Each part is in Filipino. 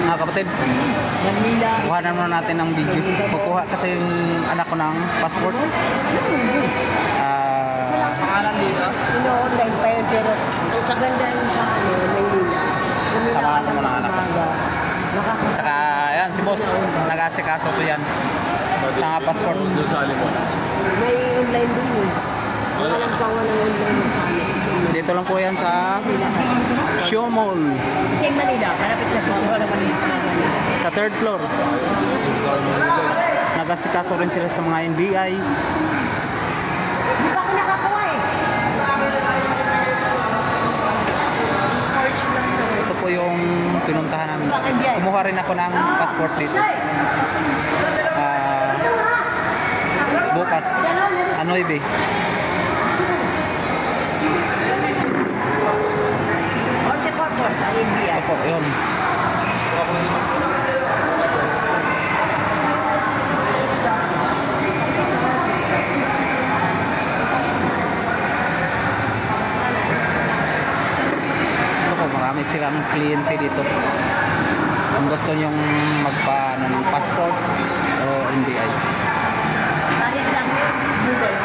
Mga kapatid, Manila. kuhanan muna natin ng video. Kukuha kasi yung anak ko ng passport. Pangalan dito? Ino-online pa yun, pero kaganda yung sa Manila. Samahan ko muna anak ko. Saka, yan, si boss, nag-asikaso ko yan. Tanga passport. Doon sa Alipon. May online din yun. Walang pa walang online sa amin. Dito lang po yan sa Show Mall. Kasi Manila, malapit sa Soho naman yung Manila. Sa third floor. Nag-asikaso rin sila sa mga NBI. Di pa ako nakakuha eh. Ito po yung pinuntahan namin. Kumuha rin ako ng passport dito. Bukas, Anoy Bay. Orte Corpus, sa NBI. Ito po, yun. Ito po, marami silang kliyente dito. Kung gusto nyong magpaano ng passport o NBI. Bakit lang Google?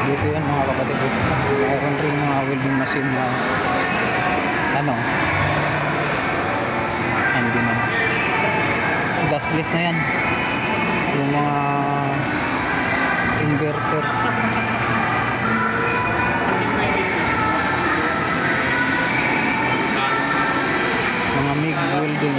Dito yan mga kapatid. Mayroon rin mga welding machine na hindi man. Gasless na yan. Yung mga inverter. Mga MIG welding.